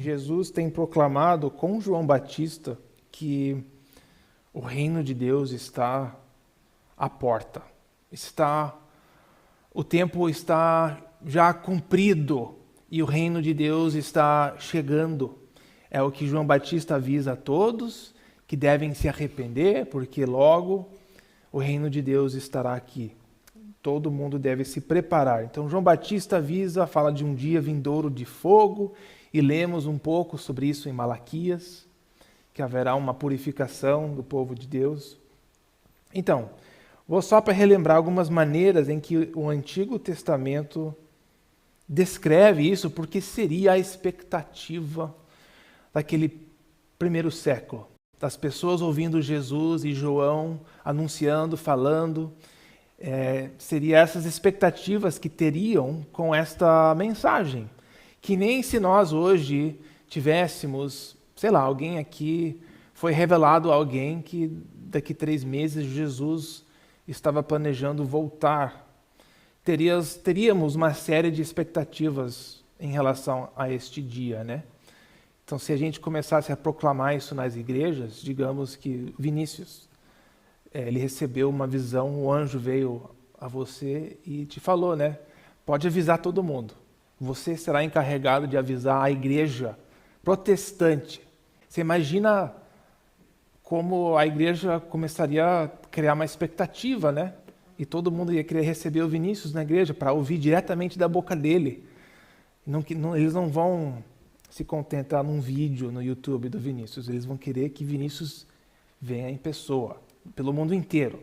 Jesus tem proclamado com João Batista que o reino de Deus está à porta. O tempo está já cumprido e o reino de Deus está chegando. É o que João Batista avisa a todos que devem se arrepender, porque logo o reino de Deus estará aqui. Todo mundo deve se preparar. Então João Batista avisa, fala de um dia vindouro de fogo, e lemos um pouco sobre isso em Malaquias, que haverá uma purificação do povo de Deus. Então, vou só para relembrar algumas maneiras em que o Antigo Testamento descreve isso, porque seria a expectativa daquele primeiro século, das pessoas ouvindo Jesus e João anunciando, falando. Seria essas expectativas que teriam com esta mensagem. Que nem se nós hoje tivéssemos, sei lá, alguém aqui, foi revelado a alguém que daqui 3 meses Jesus estava planejando voltar. Teríamos uma série de expectativas em relação a este dia, né? Então, se a gente começasse a proclamar isso nas igrejas, digamos que Vinícius, ele recebeu uma visão, o anjo veio a você e te falou, né? Pode avisar todo mundo. Você será encarregado de avisar a igreja protestante. Você imagina como a igreja começaria a criar uma expectativa, né? E todo mundo ia querer receber o Vinícius na igreja para ouvir diretamente da boca dele. Eles não vão se contentar num vídeo no YouTube do Vinícius. Eles vão querer que Vinícius venha em pessoa, pelo mundo inteiro.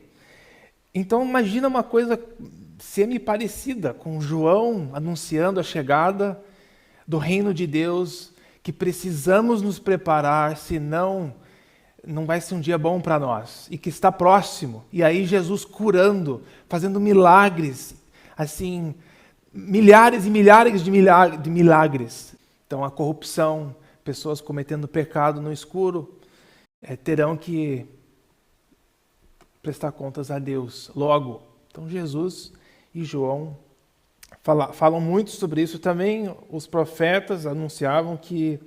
Então imagina uma coisa semi-parecida com João anunciando a chegada do reino de Deus, que precisamos nos preparar, senão não vai ser um dia bom para nós, e que está próximo. E aí Jesus curando, fazendo milagres, assim, milhares e milhares de milagres. Então a corrupção, pessoas cometendo pecado no escuro, terão que prestar contas a Deus logo. Então Jesus e João falam muito sobre isso. Também os profetas anunciavam que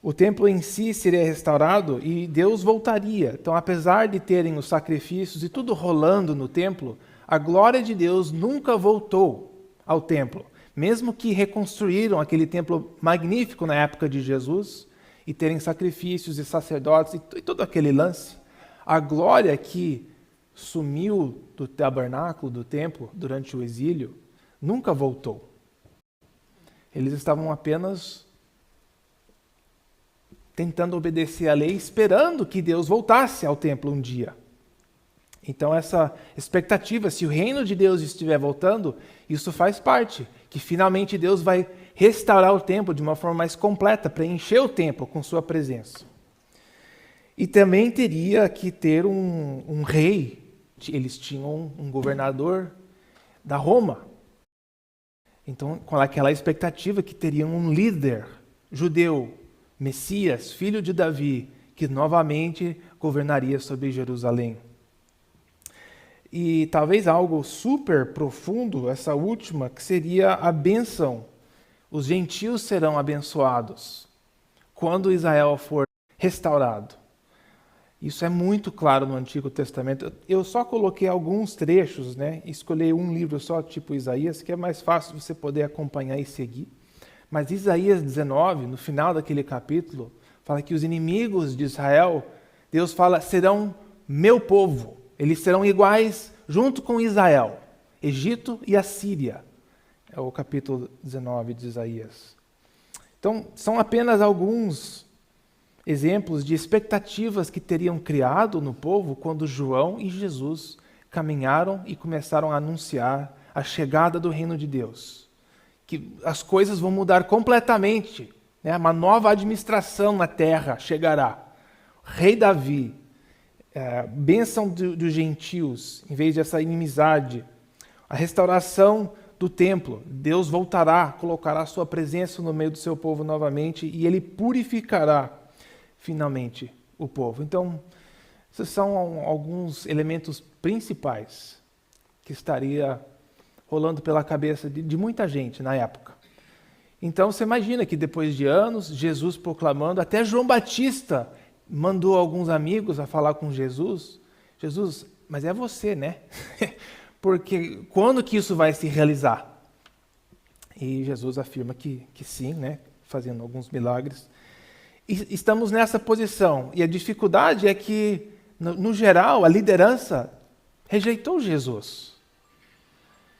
o templo em si seria restaurado e Deus voltaria. Então, apesar de terem os sacrifícios e tudo rolando no templo, a glória de Deus nunca voltou ao templo. Mesmo que reconstruíram aquele templo magnífico na época de Jesus e terem sacrifícios e sacerdotes e todo aquele lance, a glória que sumiu do tabernáculo, do templo, durante o exílio, nunca voltou. Eles estavam apenas tentando obedecer à lei, esperando que Deus voltasse ao templo um dia. Então essa expectativa, se o reino de Deus estiver voltando, isso faz parte, que finalmente Deus vai restaurar o templo de uma forma mais completa, preencher o templo com sua presença. E também teria que ter um rei. Eles tinham um governador da Roma. Então, com aquela expectativa que teriam um líder judeu, Messias, filho de Davi, que novamente governaria sobre Jerusalém. E talvez algo super profundo, essa última, que seria a bênção. Os gentios serão abençoados quando Israel for restaurado. Isso é muito claro no Antigo Testamento. Eu só coloquei alguns trechos, né? Escolhi um livro só, tipo Isaías, que é mais fácil você poder acompanhar e seguir. Mas Isaías 19, no final daquele capítulo, fala que os inimigos de Israel, Deus fala, serão meu povo. Eles serão iguais junto com Israel, Egito e Assíria. É o capítulo 19 de Isaías. Então, são apenas alguns exemplos de expectativas que teriam criado no povo quando João e Jesus caminharam e começaram a anunciar a chegada do reino de Deus. Que as coisas vão mudar completamente, né? Uma nova administração na terra chegará. Rei Davi, bênção dos gentios, em vez dessa inimizade. A restauração do templo. Deus voltará, colocará a sua presença no meio do seu povo novamente e ele purificará finalmente o povo. Então, esses são alguns elementos principais que estaria rolando pela cabeça de muita gente na época. Então você imagina que depois de anos, Jesus proclamando, até João Batista mandou alguns amigos a falar com Jesus. Jesus, mas é você, né? Porque quando que isso vai se realizar? E Jesus afirma que sim, né? Fazendo alguns milagres. E estamos nessa posição. E a dificuldade é que, no geral, a liderança rejeitou Jesus.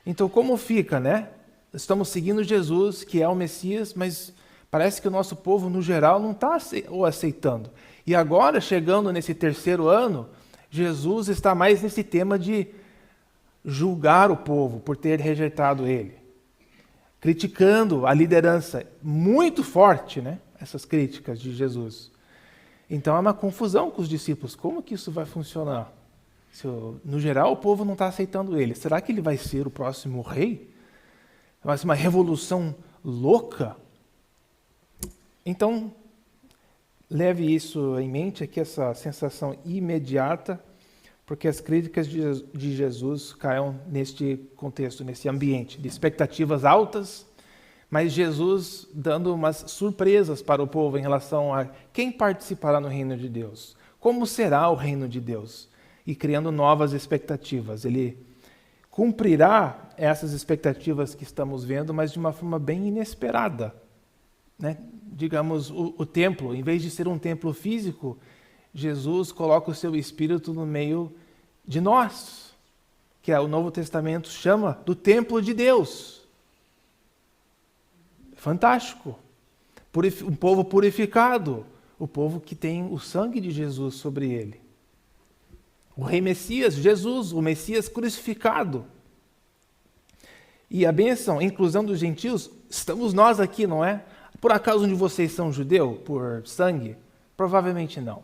Então, como fica, né? Estamos seguindo Jesus, que é o Messias, mas parece que o nosso povo, no geral, não está o aceitando. E agora, chegando nesse terceiro ano, Jesus está mais nesse tema de julgar o povo por ter rejeitado ele. Criticando a liderança, muito forte, né? Essas críticas de Jesus. Então, é uma confusão com os discípulos. Como que isso vai funcionar? No geral, o povo não está aceitando ele. Será que ele vai ser o próximo rei? Vai ser uma revolução louca? Então, leve isso em mente, aqui essa sensação imediata, porque as críticas de Jesus caem neste contexto, nesse ambiente de expectativas altas, mas Jesus dando umas surpresas para o povo em relação a quem participará no reino de Deus, como será o reino de Deus, e criando novas expectativas. Ele cumprirá essas expectativas que estamos vendo, mas de uma forma bem inesperada, né? Digamos, o templo, em vez de ser um templo físico, Jesus coloca o seu Espírito no meio de nós, que o Novo Testamento chama do templo de Deus. Fantástico. Um povo purificado, o povo que tem o sangue de Jesus sobre ele. O Rei Messias, Jesus, o Messias crucificado. E a bênção, a inclusão dos gentios, estamos nós aqui, não é? Por acaso um de vocês são judeu por sangue? Provavelmente não.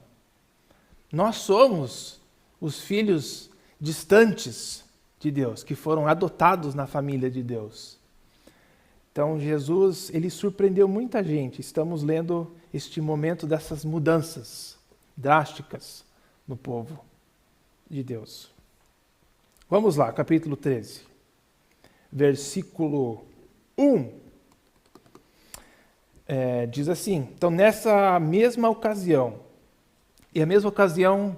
Nós somos os filhos distantes de Deus, que foram adotados na família de Deus. Então Jesus, ele surpreendeu muita gente. Estamos lendo este momento dessas mudanças drásticas no povo de Deus. Vamos lá, capítulo 13, versículo 1. Diz assim: então nessa mesma ocasião, e a mesma ocasião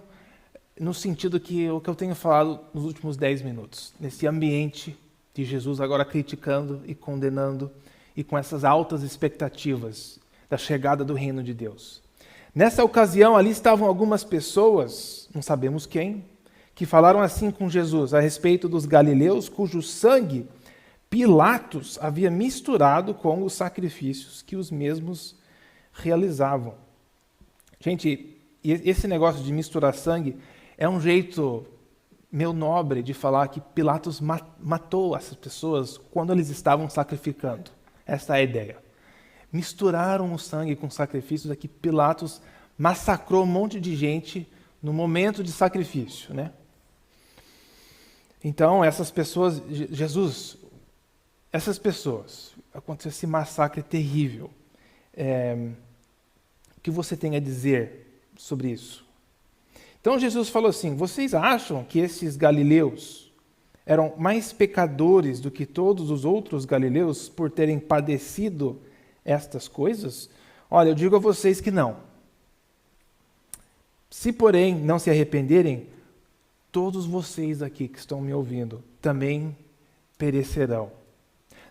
no sentido que o que eu tenho falado nos últimos 10 minutos, nesse ambiente de Jesus agora criticando e condenando e com essas altas expectativas da chegada do reino de Deus. Nessa ocasião ali estavam algumas pessoas, não sabemos quem, que falaram assim com Jesus a respeito dos galileus cujo sangue Pilatos havia misturado com os sacrifícios que os mesmos realizavam. Gente, esse negócio de misturar sangue é um jeito meio nobre de falar que Pilatos matou essas pessoas quando eles estavam sacrificando. Essa é a ideia. Misturaram o sangue com sacrifícios, aqui Pilatos massacrou um monte de gente no momento de sacrifício, né? Então, essas pessoas, Jesus, essas pessoas, aconteceu esse massacre terrível. O que você tem a dizer sobre isso? Então Jesus falou assim: vocês acham que esses galileus eram mais pecadores do que todos os outros galileus por terem padecido estas coisas? Olha, eu digo a vocês que não. Se, porém, não se arrependerem, todos vocês aqui que estão me ouvindo também perecerão.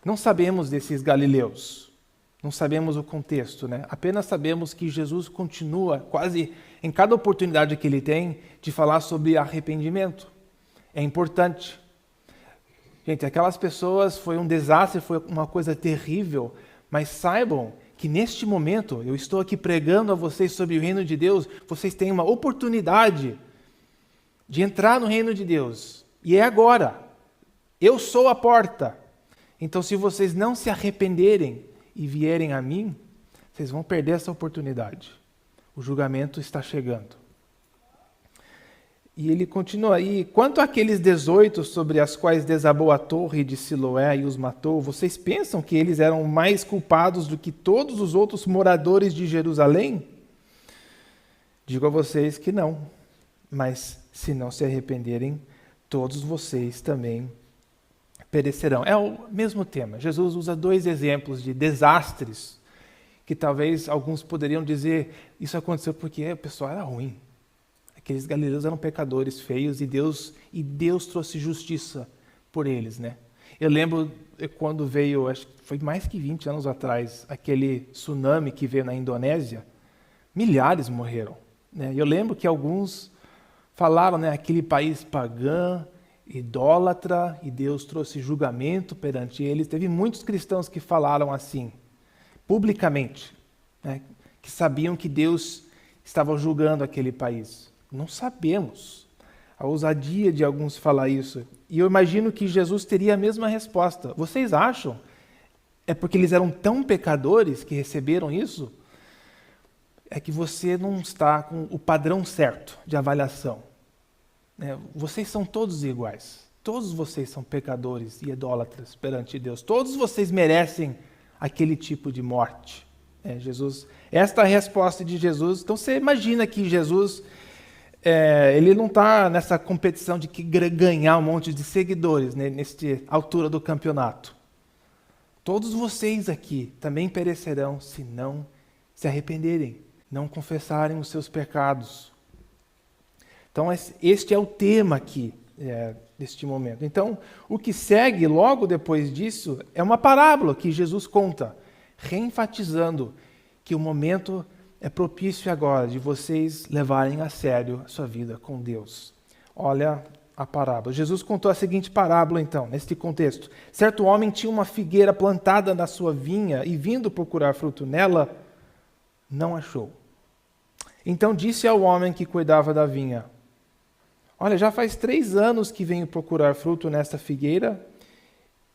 Não sabemos desses galileus, não sabemos o contexto, né? Apenas sabemos que Jesus continua, quase em cada oportunidade que ele tem, de falar sobre arrependimento. É importante. Gente, aquelas pessoas foi um desastre, foi uma coisa terrível, mas saibam que neste momento, eu estou aqui pregando a vocês sobre o reino de Deus, vocês têm uma oportunidade de entrar no reino de Deus. E é agora. Eu sou a porta. Então, se vocês não se arrependerem e vierem a mim, vocês vão perder essa oportunidade. O julgamento está chegando. E ele continua aí: quanto àqueles 18 sobre as quais desabou a torre de Siloé e os matou, vocês pensam que eles eram mais culpados do que todos os outros moradores de Jerusalém? Digo a vocês que não, mas se não se arrependerem, todos vocês também perecerão. É o mesmo tema. Jesus usa dois exemplos de desastres que talvez alguns poderiam dizer isso aconteceu porque o pessoal era ruim. Aqueles galileus eram pecadores feios e Deus trouxe justiça por eles, né? Eu lembro quando veio, acho que foi mais que 20 anos atrás, aquele tsunami que veio na Indonésia, milhares morreram, né? Eu lembro que alguns falaram, né, aquele país pagão, idólatra, e Deus trouxe julgamento perante eles. Teve muitos cristãos que falaram assim, publicamente, né, que sabiam que Deus estava julgando aquele país. Não sabemos. A ousadia de alguns falar isso. E eu imagino que Jesus teria a mesma resposta. Vocês acham? É porque eles eram tão pecadores que receberam isso? É que você não está com o padrão certo de avaliação. Vocês são todos iguais. Todos vocês são pecadores e idólatras perante Deus. Todos vocês merecem aquele tipo de morte. Esta é a resposta de Jesus. Então você imagina que Jesus, ele não está nessa competição de ganhar um monte de seguidores, né, nesta altura do campeonato. Todos vocês aqui também perecerão se não se arrependerem, não confessarem os seus pecados. Então, este é o tema aqui, deste momento. Então, o que segue logo depois disso é uma parábola que Jesus conta, reenfatizando que o momento é propício agora de vocês levarem a sério a sua vida com Deus. Olha a parábola. Jesus contou a seguinte parábola, então, neste contexto. Certo homem tinha uma figueira plantada na sua vinha e, vindo procurar fruto nela, não achou. Então disse ao homem que cuidava da vinha: olha, já faz 3 anos que venho procurar fruto nesta figueira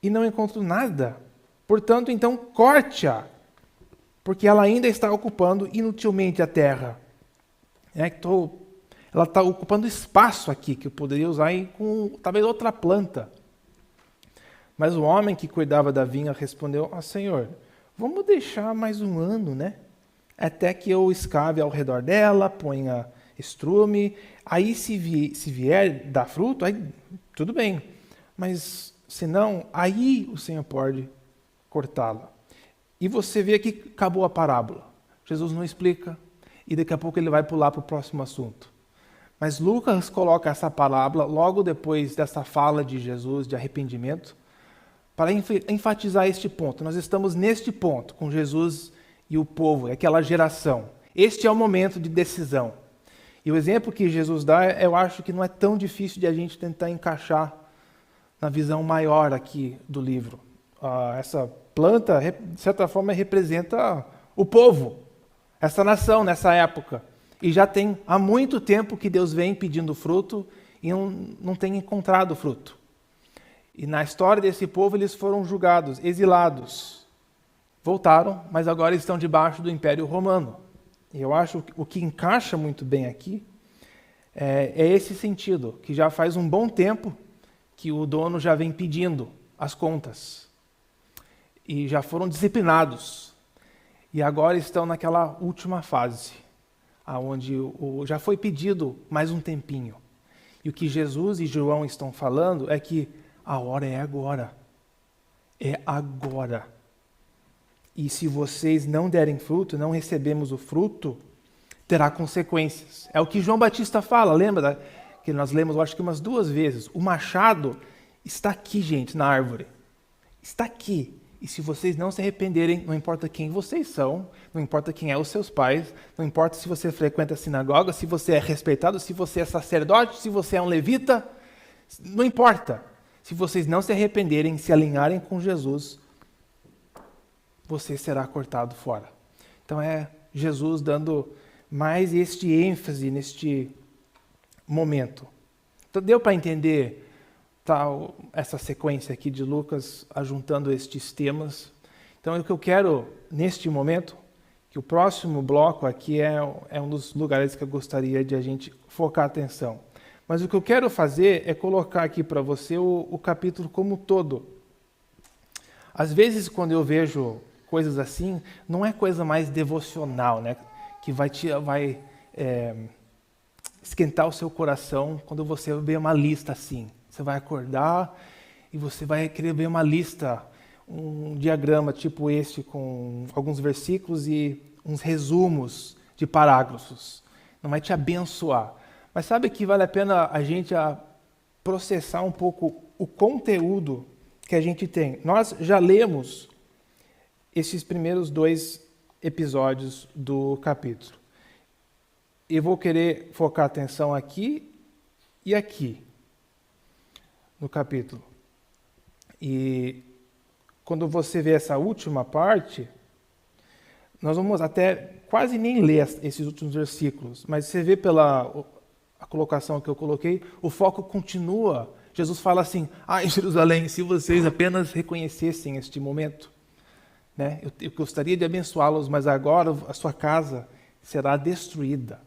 e não encontro nada. Portanto, então corte-a, porque ela ainda está ocupando inutilmente a terra. Ela está ocupando espaço aqui, que eu poderia usar com talvez outra planta. Mas o homem que cuidava da vinha respondeu: Senhor, vamos deixar mais 1 ano, né? Até que eu escave ao redor dela, ponha estrume, aí se vier dar fruto, aí tudo bem. Mas se não, aí o Senhor pode cortá-la. E você vê que acabou a parábola. Jesus não explica e daqui a pouco ele vai pular para o próximo assunto. Mas Lucas coloca essa parábola logo depois dessa fala de Jesus de arrependimento para enfatizar este ponto. Nós estamos neste ponto com Jesus e o povo, aquela geração. Este é o momento de decisão. E o exemplo que Jesus dá, eu acho que não é tão difícil de a gente tentar encaixar na visão maior aqui do livro. Essa planta, de certa forma, representa o povo, essa nação nessa época. E já tem há muito tempo que Deus vem pedindo fruto e não tem encontrado fruto. E na história desse povo eles foram julgados, exilados. Voltaram, mas agora estão debaixo do Império Romano. E eu acho que o que encaixa muito bem aqui é esse sentido, que já faz um bom tempo que o dono já vem pedindo as contas. E já foram disciplinados. E agora estão naquela última fase, onde já foi pedido mais um tempinho. E o que Jesus e João estão falando é que a hora é agora. É agora. E se vocês não derem fruto, não recebemos o fruto, terá consequências. É o que João Batista fala, lembra que nós lemos, eu acho que umas 2 vezes. O machado está aqui, gente, na árvore. Está aqui. E se vocês não se arrependerem, não importa quem vocês são, não importa quem é os seus pais, não importa se você frequenta a sinagoga, se você é respeitado, se você é sacerdote, se você é um levita, não importa. Se vocês não se arrependerem, se alinharem com Jesus, você será cortado fora. Então é Jesus dando mais este ênfase neste momento. Então deu para entender essa sequência aqui de Lucas, ajuntando estes temas. Então, o que eu quero, neste momento, que o próximo bloco aqui é um dos lugares que eu gostaria de a gente focar a atenção. Mas o que eu quero fazer é colocar aqui para você o capítulo como um todo. Às vezes, quando eu vejo coisas assim, não é coisa mais devocional, né? Que vai esquentar o seu coração quando você vê uma lista assim. Você vai acordar e você vai querer ver uma lista, um diagrama tipo este, com alguns versículos e uns resumos de parágrafos. Não vai te abençoar. Mas sabe que vale a pena a gente processar um pouco o conteúdo que a gente tem. Nós já lemos esses primeiros 2 episódios do capítulo. E vou querer focar a atenção aqui e aqui, no capítulo. E quando você vê essa última parte, nós vamos até quase nem ler esses últimos versículos, mas você vê pela a colocação que eu coloquei, o foco continua. Jesus fala assim, em Jerusalém, se vocês apenas reconhecessem este momento, né? Eu gostaria de abençoá-los, mas agora a sua casa será destruída.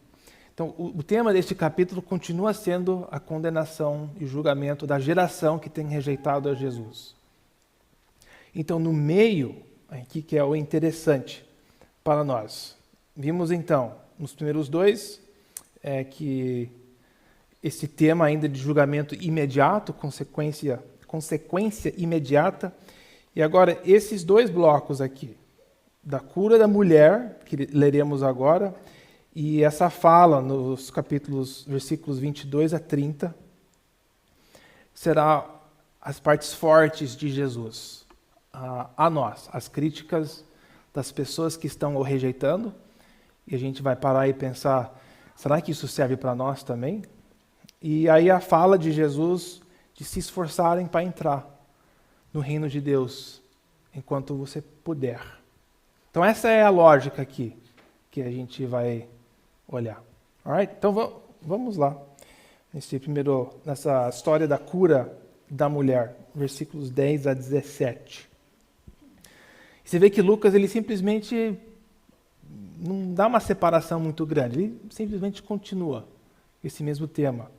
Então, o tema deste capítulo continua sendo a condenação e julgamento da geração que tem rejeitado a Jesus. Então, no meio, aqui que é o interessante para nós, vimos então, nos primeiros 2, que esse tema ainda de julgamento imediato, consequência imediata, e agora esses 2 blocos aqui, da cura da mulher, que leremos agora, e essa fala nos versículos 22 a 30, será as partes fortes de Jesus a nós, as críticas das pessoas que estão o rejeitando, e a gente vai parar e pensar, será que isso serve para nós também? E aí a fala de Jesus de se esforçarem para entrar no reino de Deus enquanto você puder. Então essa é a lógica aqui que a gente vai olhar. Alright? Então vamos lá. Nessa história da cura da mulher, versículos 10 a 17. Você vê que Lucas ele simplesmente não dá uma separação muito grande, ele simplesmente continua esse mesmo tema.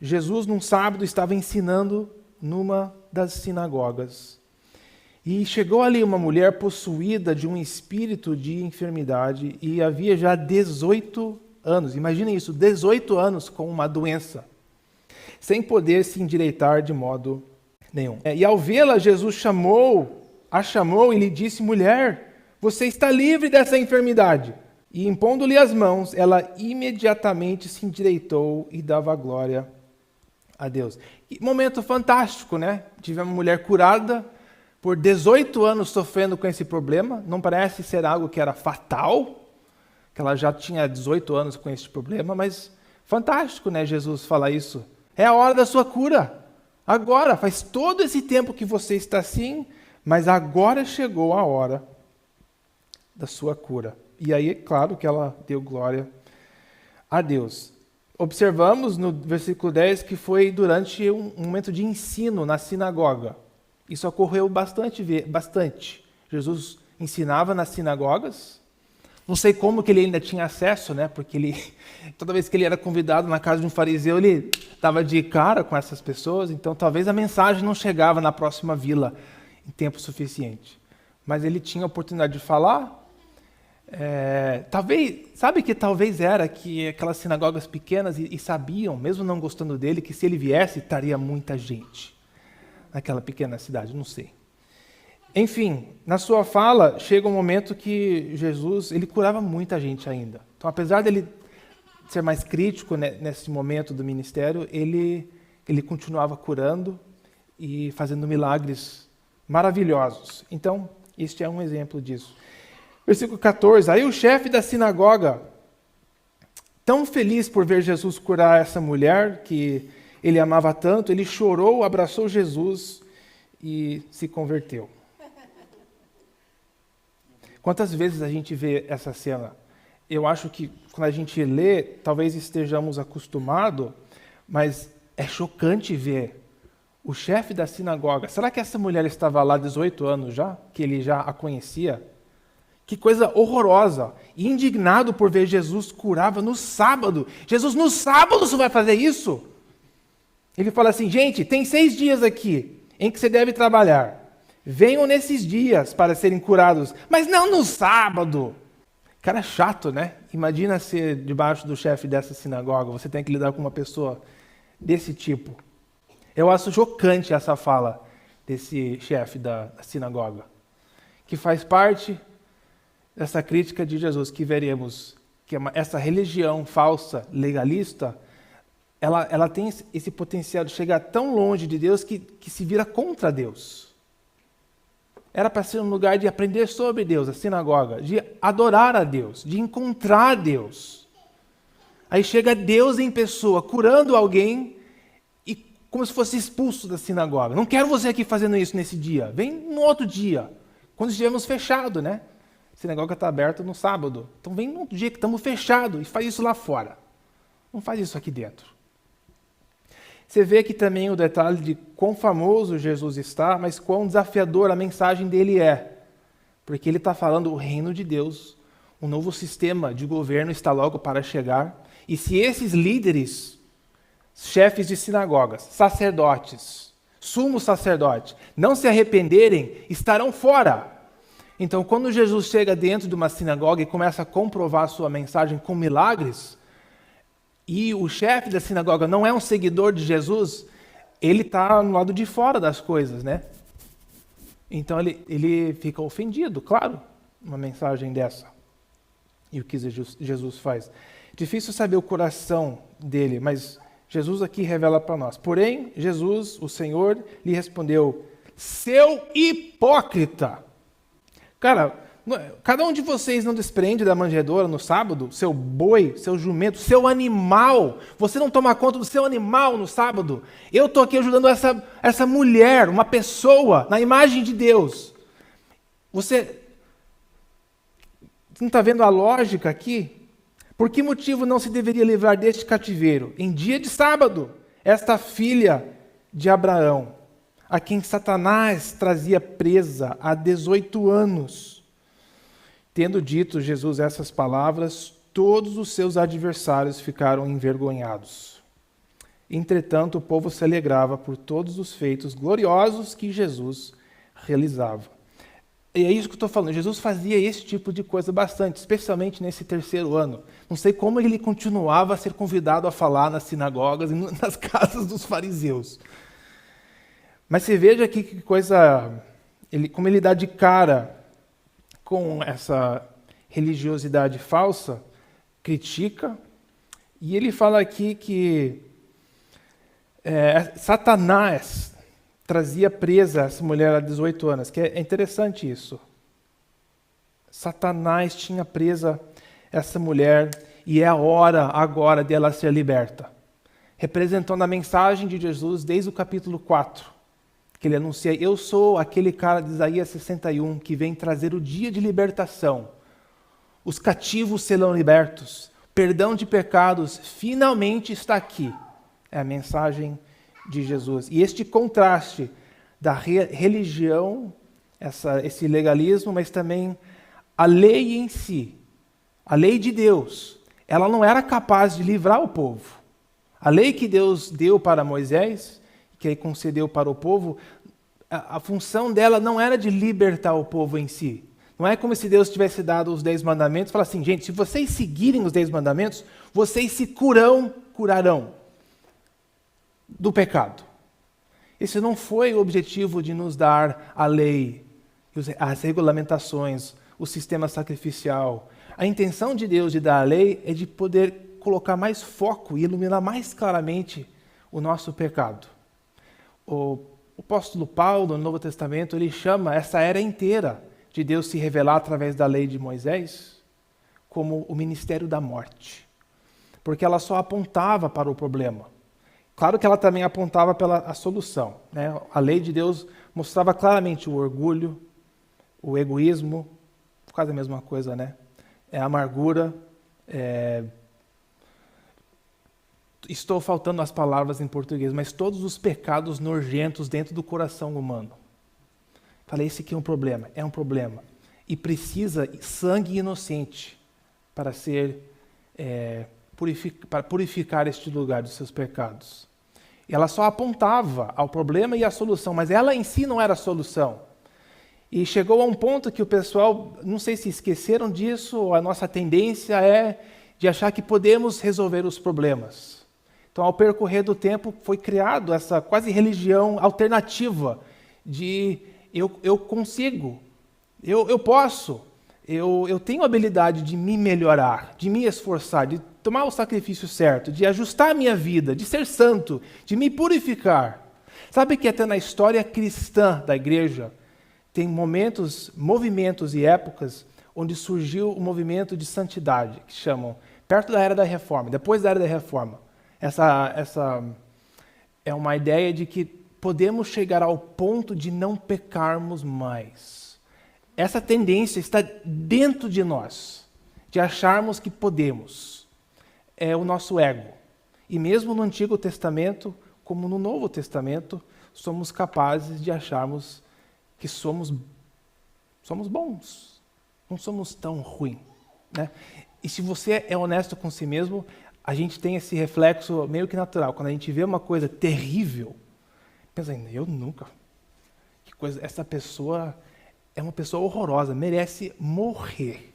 Jesus, num sábado, estava ensinando numa das sinagogas. E chegou ali uma mulher possuída de um espírito de enfermidade e havia já 18 anos. Imaginem isso, 18 anos com uma doença, sem poder se endireitar de modo nenhum. E ao vê-la, Jesus a chamou e lhe disse, mulher, você está livre dessa enfermidade. E impondo-lhe as mãos, ela imediatamente se endireitou e dava glória a Deus. Que momento fantástico, né? Tive uma mulher curada por 18 anos sofrendo com esse problema. Não parece ser algo que era fatal, que ela já tinha 18 anos com esse problema, mas fantástico, né? Jesus falar isso. É a hora da sua cura. Agora, faz todo esse tempo que você está assim, mas agora chegou a hora da sua cura. E aí, é claro que ela deu glória a Deus. Observamos no versículo 10 que foi durante um momento de ensino na sinagoga. Isso ocorreu bastante. Jesus ensinava nas sinagogas. Não sei como que ele ainda tinha acesso, né? Porque toda vez que ele era convidado na casa de um fariseu, ele estava de cara com essas pessoas. Então, talvez a mensagem não chegava na próxima vila em tempo suficiente. Mas ele tinha a oportunidade de falar. Talvez era que aquelas sinagogas pequenas e sabiam, mesmo não gostando dele, que se ele viesse, estaria muita gente naquela pequena cidade, não sei. Enfim, na sua fala, chega um momento que Jesus, ele curava muita gente ainda. Então, apesar dele ser mais crítico nesse momento do ministério, ele continuava curando e fazendo milagres maravilhosos. Então, este é um exemplo disso. Versículo 14, aí o chefe da sinagoga, tão feliz por ver Jesus curar essa mulher, que ele amava tanto, ele chorou, abraçou Jesus e se converteu. Quantas vezes a gente vê essa cena? Eu acho que quando a gente lê, talvez estejamos acostumados, mas é chocante ver o chefe da sinagoga. Será que essa mulher estava lá há 18 anos já? Que ele já a conhecia? Que coisa horrorosa. Indignado por ver Jesus curava no sábado. Jesus, no sábado você vai fazer isso? Ele fala assim, gente, tem 6 dias aqui em que você deve trabalhar. Venham nesses dias para serem curados, mas não no sábado. Cara chato, né? Imagina ser debaixo do chefe dessa sinagoga. Você tem que lidar com uma pessoa desse tipo. Eu acho chocante essa fala desse chefe da sinagoga, que faz parte dessa crítica de Jesus, que veremos que essa religião falsa, legalista, ela tem esse potencial de chegar tão longe de Deus que se vira contra Deus. Era para ser um lugar de aprender sobre Deus, a sinagoga, de adorar a Deus, de encontrar Deus. Aí chega Deus em pessoa, curando alguém, e como se fosse expulso da sinagoga. Não quero você aqui fazendo isso nesse dia. Vem no outro dia, quando estivermos fechados, né? A sinagoga está aberta no sábado. Então vem no outro dia que estamos fechados e faz isso lá fora. Não faz isso aqui dentro. Você vê aqui também o detalhe de quão famoso Jesus está, mas quão desafiador a mensagem dele é. Porque ele está falando o reino de Deus, um novo sistema de governo está logo para chegar. E se esses líderes, chefes de sinagogas, sacerdotes, sumo sacerdote, não se arrependerem, estarão fora. Então, quando Jesus chega dentro de uma sinagoga e começa a comprovar a sua mensagem com milagres, e o chefe da sinagoga não é um seguidor de Jesus, ele está no lado de fora das coisas, né? Então ele fica ofendido, claro, uma mensagem dessa. E o que Jesus faz? Difícil saber o coração dele, mas Jesus aqui revela para nós. Porém, Jesus, o Senhor, lhe respondeu: seu hipócrita! Cara, cada um de vocês não desprende da manjedoura no sábado, seu boi, seu jumento, seu animal. Você não toma conta do seu animal no sábado. Eu estou aqui ajudando essa mulher, uma pessoa, na imagem de Deus. Você não está vendo a lógica aqui? Por que motivo não se deveria livrar deste cativeiro? Em dia de sábado, esta filha de Abraão, a quem Satanás trazia presa há 18 anos. Tendo dito Jesus essas palavras, todos os seus adversários ficaram envergonhados. Entretanto, o povo se alegrava por todos os feitos gloriosos que Jesus realizava. E é isso que eu estou falando. Jesus fazia esse tipo de coisa bastante, especialmente nesse terceiro ano. Não sei como ele continuava a ser convidado a falar nas sinagogas e nas casas dos fariseus. Mas você veja aqui que coisa, como ele dá de cara com essa religiosidade falsa, critica, e ele fala aqui que Satanás trazia presa essa mulher há 18 anos, que é interessante isso. Satanás tinha presa essa mulher e é a hora agora dela ser liberta. Representando a mensagem de Jesus desde o capítulo 4, que ele anuncia: eu sou aquele cara de Isaías 61 que vem trazer o dia de libertação. Os cativos serão libertos. Perdão de pecados finalmente está aqui. É a mensagem de Jesus. E este contraste da religião, esse legalismo, mas também a lei em si, a lei de Deus, ela não era capaz de livrar o povo. A lei que Deus deu para Moisés, que aí concedeu para o povo, a função dela não era de libertar o povo em si. Não é como se Deus tivesse dado os 10 mandamentos e falasse assim: gente, se vocês seguirem os 10 mandamentos, vocês se curarão do pecado. Esse não foi o objetivo de nos dar a lei, as regulamentações, o sistema sacrificial. A intenção de Deus de dar a lei é de poder colocar mais foco e iluminar mais claramente o nosso pecado. O apóstolo Paulo, no Novo Testamento, ele chama essa era inteira de Deus se revelar através da lei de Moisés como o ministério da morte, porque ela só apontava para o problema. Claro que ela também apontava para a solução, né? A lei de Deus mostrava claramente o orgulho, o egoísmo, quase a mesma coisa, né? A amargura. Estou faltando as palavras em português, mas todos os pecados nojentos dentro do coração humano. Falei, esse aqui é um problema. E precisa sangue inocente para para purificar este lugar dos seus pecados. E ela só apontava ao problema e à solução, mas ela em si não era a solução. E chegou a um ponto que o pessoal, não sei se esqueceram disso, ou a nossa tendência é de achar que podemos resolver os problemas. Então, ao percorrer do tempo, foi criado essa quase religião alternativa de eu consigo, eu posso, eu tenho a habilidade de me melhorar, de me esforçar, de tomar o sacrifício certo, de ajustar a minha vida, de ser santo, de me purificar. Sabe que até na história cristã da igreja tem momentos, movimentos e épocas onde surgiu o movimento de santidade, que chamam, perto da Era da Reforma, depois da Era da Reforma. Essa é uma ideia de que podemos chegar ao ponto de não pecarmos mais. Essa tendência está dentro de nós, de acharmos que podemos. É o nosso ego. E mesmo no Antigo Testamento, como no Novo Testamento, somos capazes de acharmos que somos bons. Não somos tão ruins, né? E se você é honesto com si mesmo, a gente tem esse reflexo meio que natural. Quando a gente vê uma coisa terrível, pensa, eu nunca. Que coisa, essa pessoa é uma pessoa horrorosa, merece morrer.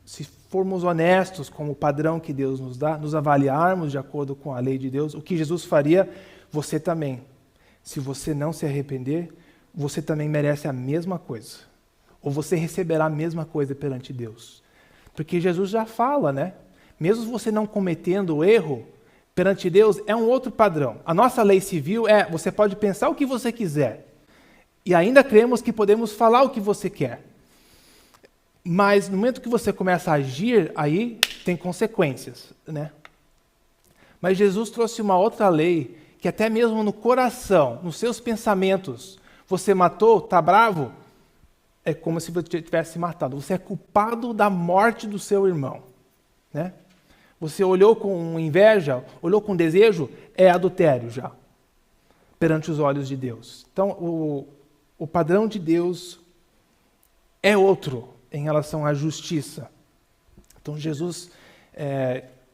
Se formos honestos com o padrão que Deus nos dá, nos avaliarmos de acordo com a lei de Deus, o que Jesus faria, você também. Se você não se arrepender, você também merece a mesma coisa. Ou você receberá a mesma coisa perante Deus. Porque Jesus já fala, né? Mesmo você não cometendo o erro, perante Deus é um outro padrão. A nossa lei civil é, você pode pensar o que você quiser. E ainda cremos que podemos falar o que você quer. Mas no momento que você começa a agir, aí tem consequências, né? Mas Jesus trouxe uma outra lei, que até mesmo no coração, nos seus pensamentos, você matou, está bravo, é como se você tivesse matado. Você é culpado da morte do seu irmão, né? Você olhou com inveja, olhou com desejo, é adultério já, perante os olhos de Deus. Então, o padrão de Deus é outro em relação à justiça. Então, Jesus,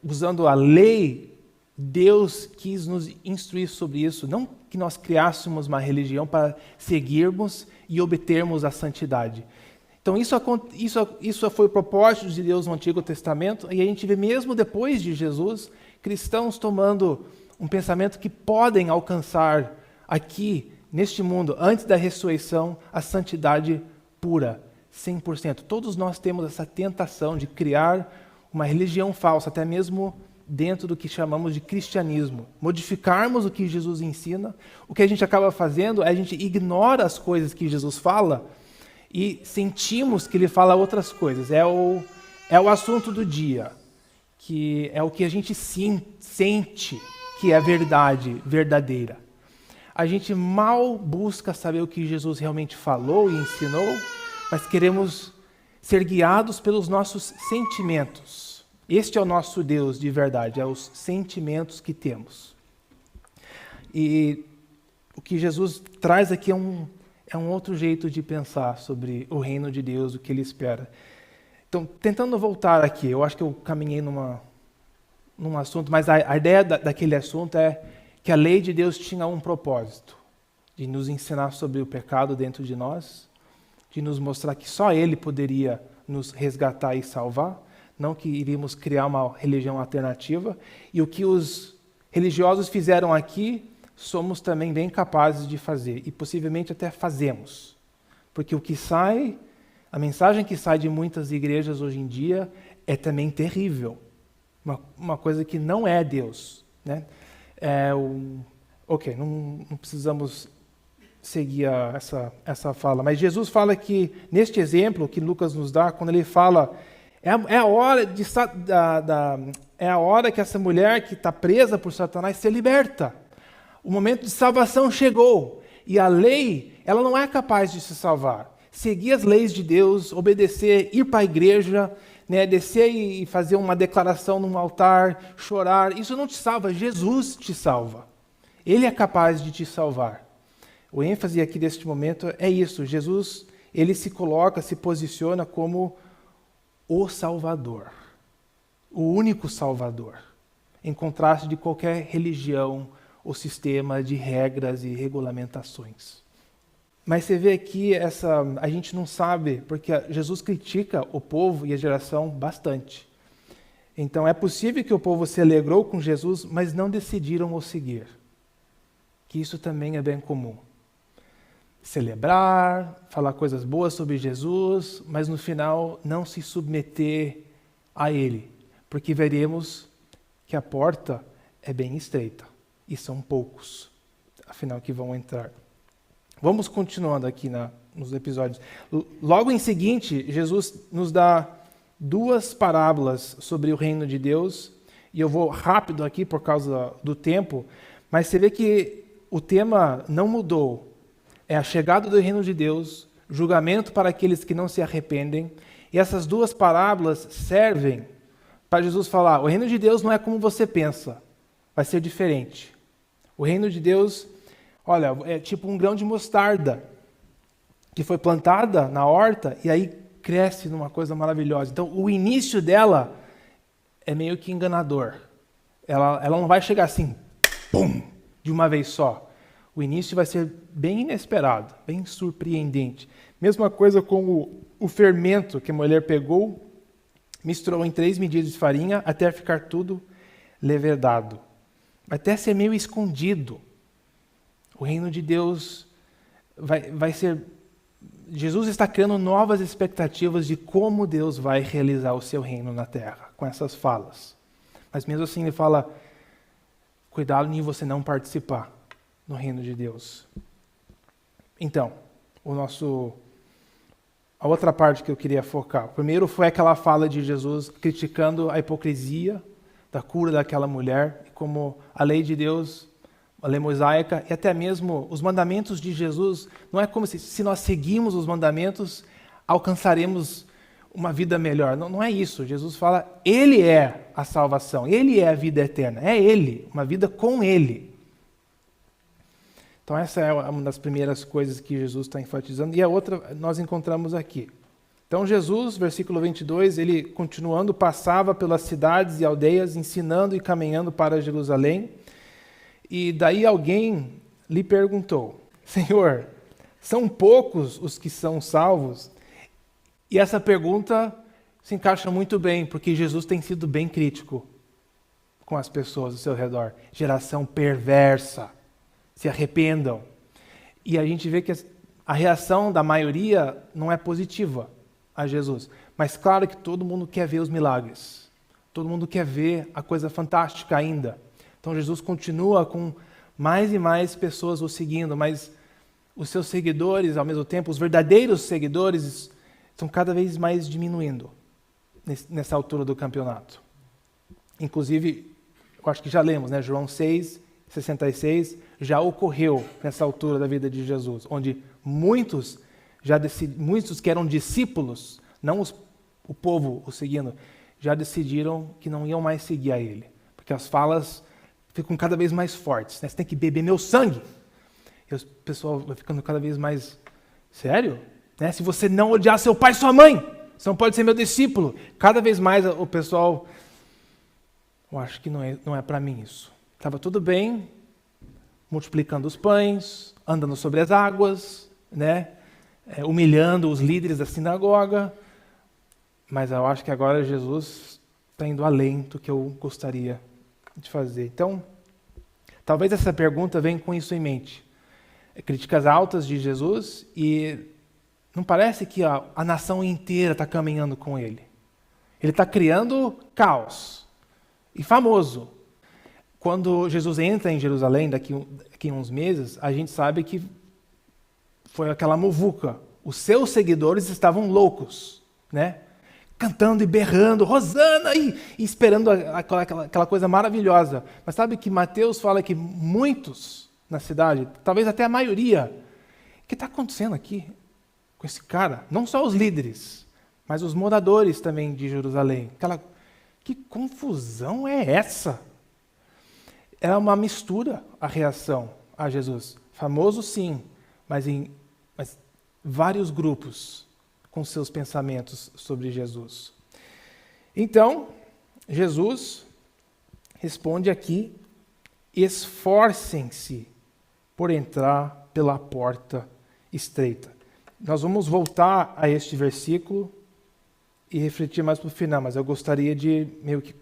usando a lei, Deus quis nos instruir sobre isso, não que nós criássemos uma religião para seguirmos e obtermos a santidade. Então, isso foi o propósito de Deus no Antigo Testamento, e a gente vê mesmo depois de Jesus, cristãos tomando um pensamento que podem alcançar aqui, neste mundo, antes da ressurreição, a santidade pura, 100%. Todos nós temos essa tentação de criar uma religião falsa, até mesmo dentro do que chamamos de cristianismo. Modificarmos o que Jesus ensina. O que a gente acaba fazendo é a gente ignora as coisas que Jesus fala e sentimos que ele fala outras coisas. É o assunto do dia, que é o que a gente sente que é verdade, verdadeira. A gente mal busca saber o que Jesus realmente falou e ensinou, mas queremos ser guiados pelos nossos sentimentos. Este é o nosso Deus de verdade, é os sentimentos que temos. E o que Jesus traz aqui é um outro jeito de pensar sobre o reino de Deus, o que ele espera. Então, tentando voltar aqui, eu acho que eu caminhei num assunto, mas a ideia daquele assunto é que a lei de Deus tinha um propósito, de nos ensinar sobre o pecado dentro de nós, de nos mostrar que só ele poderia nos resgatar e salvar, não que iríamos criar uma religião alternativa. E o que os religiosos fizeram aqui, somos também bem capazes de fazer, e possivelmente até fazemos. Porque a mensagem que sai de muitas igrejas hoje em dia é também terrível. Uma coisa que não é Deus, né? Não precisamos seguir essa fala. Mas Jesus fala que, neste exemplo que Lucas nos dá, quando ele fala, é a hora que essa mulher que está presa por Satanás se liberta. O momento de salvação chegou. E a lei, ela não é capaz de se salvar. Seguir as leis de Deus, obedecer, ir para a igreja, né, descer e fazer uma declaração num altar, chorar, isso não te salva. Jesus te salva. Ele é capaz de te salvar. O ênfase aqui deste momento é isso. Jesus, ele se posiciona como o Salvador, o único Salvador, em contraste de qualquer religião ou sistema de regras e regulamentações. Mas você vê aqui, a gente não sabe, porque Jesus critica o povo e a geração bastante. Então é possível que o povo se alegrou com Jesus, mas não decidiram o seguir. Que isso também é bem comum. celebrar, falar coisas boas sobre Jesus, mas no final não se submeter a Ele, porque veremos que a porta é bem estreita e são poucos, afinal, que vão entrar. Vamos continuando aqui nos episódios. Logo em seguinte, Jesus nos dá 2 parábolas sobre o reino de Deus, e eu vou rápido aqui por causa do tempo, mas você vê que o tema não mudou. É a chegada do reino de Deus, julgamento para aqueles que não se arrependem, e essas 2 parábolas servem para Jesus falar: o reino de Deus não é como você pensa, vai ser diferente. O reino de Deus, olha, é tipo um grão de mostarda, que foi plantada na horta e aí cresce numa coisa maravilhosa. Então, o início dela é meio que enganador. Ela não vai chegar assim, pum, de uma vez só. O início vai ser bem inesperado, bem surpreendente. Mesma coisa com o fermento que a mulher pegou, misturou em 3 medidas de farinha até ficar tudo levedado. Vai até ser meio escondido. O reino de Deus vai ser... Jesus está criando novas expectativas de como Deus vai realizar o seu reino na terra, com essas falas. Mas mesmo assim ele fala, cuidado em você não participar no reino de Deus. Então, a outra parte que eu queria focar. Primeiro foi aquela fala de Jesus criticando a hipocrisia da cura daquela mulher, e como a lei de Deus, a lei mosaica, e até mesmo os mandamentos de Jesus, não é como se nós seguimos os mandamentos, alcançaremos uma vida melhor. Não, não é isso. Jesus fala, Ele é a salvação, Ele é a vida eterna, é Ele, uma vida com Ele. Então essa é uma das primeiras coisas que Jesus está enfatizando, e a outra nós encontramos aqui. Então Jesus, versículo 22, ele continuando, passava pelas cidades e aldeias, ensinando e caminhando para Jerusalém, e daí alguém lhe perguntou, Senhor, são poucos os que são salvos? E essa pergunta se encaixa muito bem, porque Jesus tem sido bem crítico com as pessoas ao seu redor. Geração perversa, se arrependam. E a gente vê que a reação da maioria não é positiva a Jesus. Mas claro que todo mundo quer ver os milagres. Todo mundo quer ver a coisa fantástica ainda. Então Jesus continua com mais e mais pessoas o seguindo, mas os seus seguidores, ao mesmo tempo, os verdadeiros seguidores, estão cada vez mais diminuindo nessa altura do campeonato. Inclusive, eu acho que já lemos, né? João 6, 66, já ocorreu nessa altura da vida de Jesus, onde muitos que eram discípulos, não o povo o seguindo, já decidiram que não iam mais seguir a ele, porque as falas ficam cada vez mais fortes, né? Você tem que beber meu sangue. E o pessoal vai ficando cada vez mais, sério? Né? Se você não odiar seu pai e sua mãe, você não pode ser meu discípulo. Cada vez mais o pessoal, eu acho que não é para mim isso. Estava tudo bem, multiplicando os pães, andando sobre as águas, né? Humilhando os líderes da sinagoga, mas eu acho que agora Jesus está indo além do que eu gostaria de fazer. Então, talvez essa pergunta venha com isso em mente. Críticas altas de Jesus e não parece que a nação inteira está caminhando com ele. Ele está criando caos. E famoso. Quando Jesus entra em Jerusalém, daqui a uns meses, a gente sabe que foi aquela muvuca. Os seus seguidores estavam loucos, né? Cantando e berrando, Hosana, e esperando aquela coisa maravilhosa. Mas sabe que Mateus fala que muitos na cidade, talvez até a maioria, o que está acontecendo aqui com esse cara? Não só os líderes, mas os moradores também de Jerusalém. Que confusão é essa? Era uma mistura a reação a Jesus. Famoso sim, mas vários grupos com seus pensamentos sobre Jesus. Então, Jesus responde aqui, esforcem-se por entrar pela porta estreita. Nós vamos voltar a este versículo e refletir mais para o final, mas eu gostaria de meio que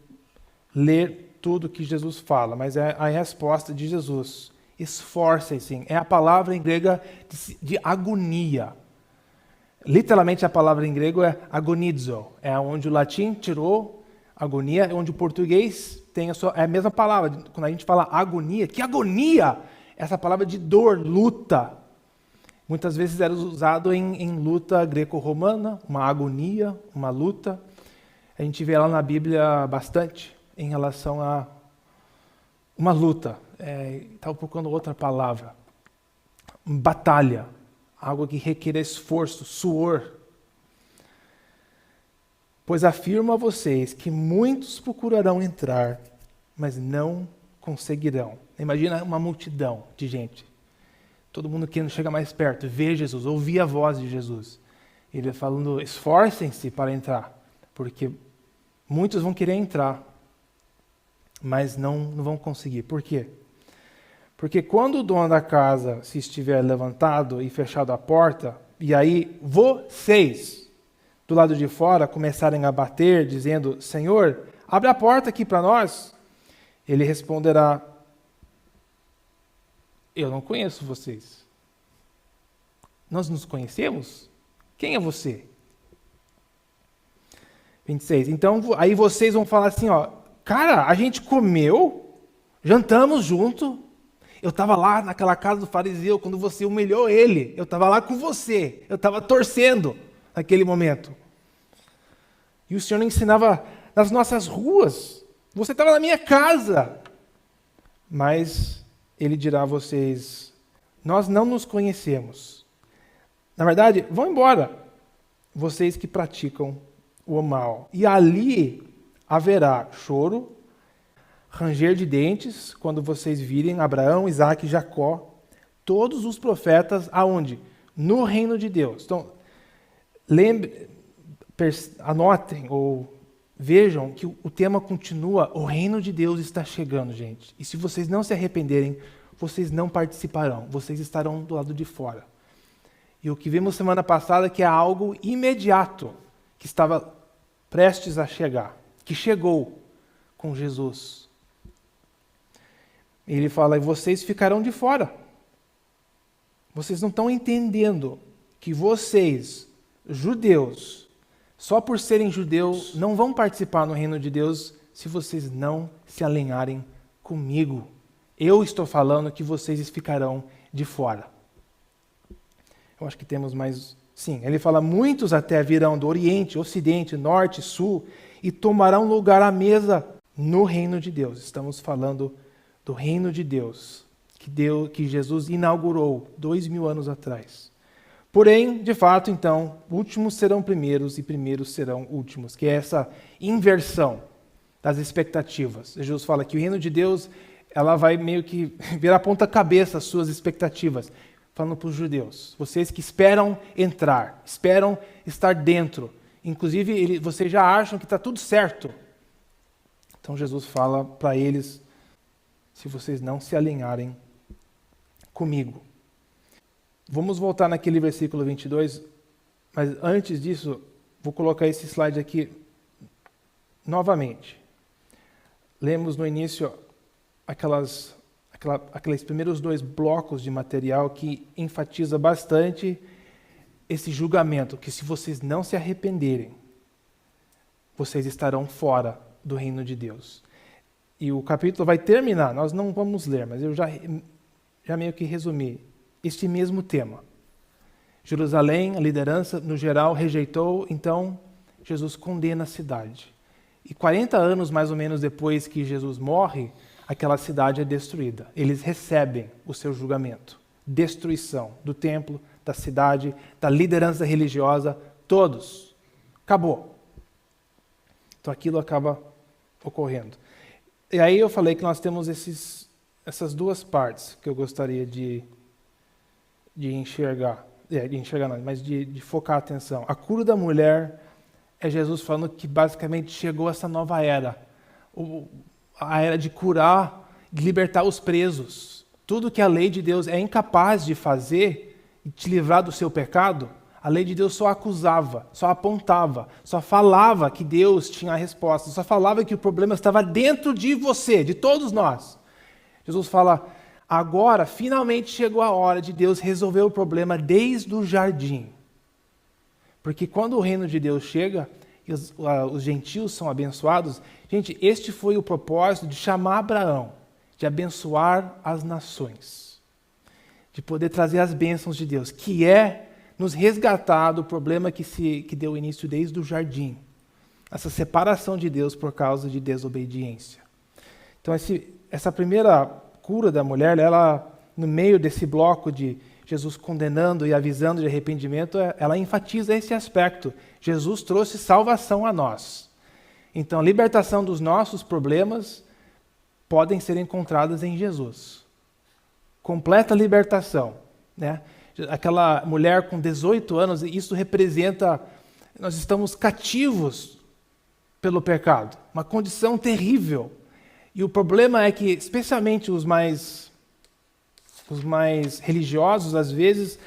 ler tudo que Jesus fala, mas é a resposta de Jesus. Esforcem-se. É a palavra em grega de agonia. Literalmente a palavra em grego é agonizo. É onde o latim tirou agonia, onde o português tem é a mesma palavra. Quando a gente fala agonia, que agonia? Essa palavra de dor, luta. Muitas vezes era usado em luta greco-romana, uma agonia, uma luta. A gente vê lá na Bíblia bastante em relação a uma luta. Estava procurando outra palavra. Batalha. Algo que requer esforço, suor. Pois afirmo a vocês que muitos procurarão entrar, mas não conseguirão. Imagina uma multidão de gente. Todo mundo querendo chegar mais perto, ver Jesus, ouvir a voz de Jesus. Ele falando, esforcem-se para entrar, porque muitos vão querer entrar, mas não vão conseguir. Por quê? Porque quando o dono da casa se estiver levantado e fechado a porta, e aí vocês, do lado de fora, começarem a bater, dizendo, Senhor, abre a porta aqui para nós, ele responderá, eu não conheço vocês. Nós nos conhecemos? Quem é você? 26. Então, aí vocês vão falar assim, cara, a gente comeu, jantamos junto, eu estava lá naquela casa do fariseu, quando você humilhou ele, eu estava lá com você, eu estava torcendo naquele momento. E o Senhor ensinava nas nossas ruas, você estava na minha casa. Mas ele dirá a vocês, nós não nos conhecemos. Na verdade, vão embora, vocês que praticam o mal. E ali haverá choro, ranger de dentes, quando vocês virem Abraão, Isaque e Jacó, todos os profetas, aonde? No reino de Deus. Então, anotem ou vejam que o tema continua, o reino de Deus está chegando, gente. E se vocês não se arrependerem, vocês não participarão, vocês estarão do lado de fora. E o que vimos semana passada que é algo imediato, que estava prestes a chegar, que chegou com Jesus. Ele fala, e vocês ficarão de fora. Vocês não estão entendendo que vocês, judeus, só por serem judeus, não vão participar no reino de Deus se vocês não se alinharem comigo. Eu estou falando que vocês ficarão de fora. Eu acho que temos mais... Sim, ele fala, muitos até virão do Oriente, Ocidente, Norte, Sul, e tomarão lugar à mesa no reino de Deus. Estamos falando do reino de Deus, que Jesus inaugurou 2000 anos atrás. Porém, de fato, então, últimos serão primeiros e primeiros serão últimos, que é essa inversão das expectativas. Jesus fala que o reino de Deus, ela vai meio que virar ponta cabeça as suas expectativas, falando para os judeus, vocês que esperam entrar, esperam estar dentro, inclusive vocês já acham que está tudo certo. Então Jesus fala para eles, se vocês não se alinharem comigo. Vamos voltar naquele versículo 22, mas antes disso, vou colocar esse slide aqui novamente. Lemos no início aqueles primeiros 2 blocos de material que enfatiza bastante esse julgamento, que se vocês não se arrependerem, vocês estarão fora do reino de Deus. E o capítulo vai terminar, nós não vamos ler, mas eu já meio que resumi este mesmo tema. Jerusalém, a liderança no geral rejeitou, então Jesus condena a cidade. E 40 anos mais ou menos depois que Jesus morre, aquela cidade é destruída. Eles recebem o seu julgamento. Destruição do templo, da cidade, da liderança religiosa, todos. Acabou. Então aquilo acaba ocorrendo. E aí eu falei que nós temos essas 2 partes que eu gostaria de enxergar. Mas de focar a atenção. A cura da mulher é Jesus falando que basicamente chegou essa nova era. A era de curar, de libertar os presos. Tudo que a lei de Deus é incapaz de fazer, de te livrar do seu pecado, a lei de Deus só acusava, só apontava, só falava que Deus tinha a resposta, só falava que o problema estava dentro de você, de todos nós. Jesus fala, Agora, finalmente chegou a hora de Deus resolver o problema desde o jardim. Porque quando o reino de Deus chega e os gentios são abençoados, gente, este foi o propósito de chamar Abraão, de abençoar as nações, de poder trazer as bênçãos de Deus, que é nos resgatar do problema que deu início desde o jardim, essa separação de Deus por causa de desobediência. Então, essa primeira cura da mulher, ela, no meio desse bloco de Jesus condenando e avisando de arrependimento, ela enfatiza esse aspecto. Jesus trouxe salvação a nós. Então, a libertação dos nossos problemas podem ser encontradas em Jesus. Completa libertação, né? Aquela mulher com 18 anos, isso representa, nós estamos cativos pelo pecado, uma condição terrível. E o problema é que, especialmente os mais religiosos, às vezes,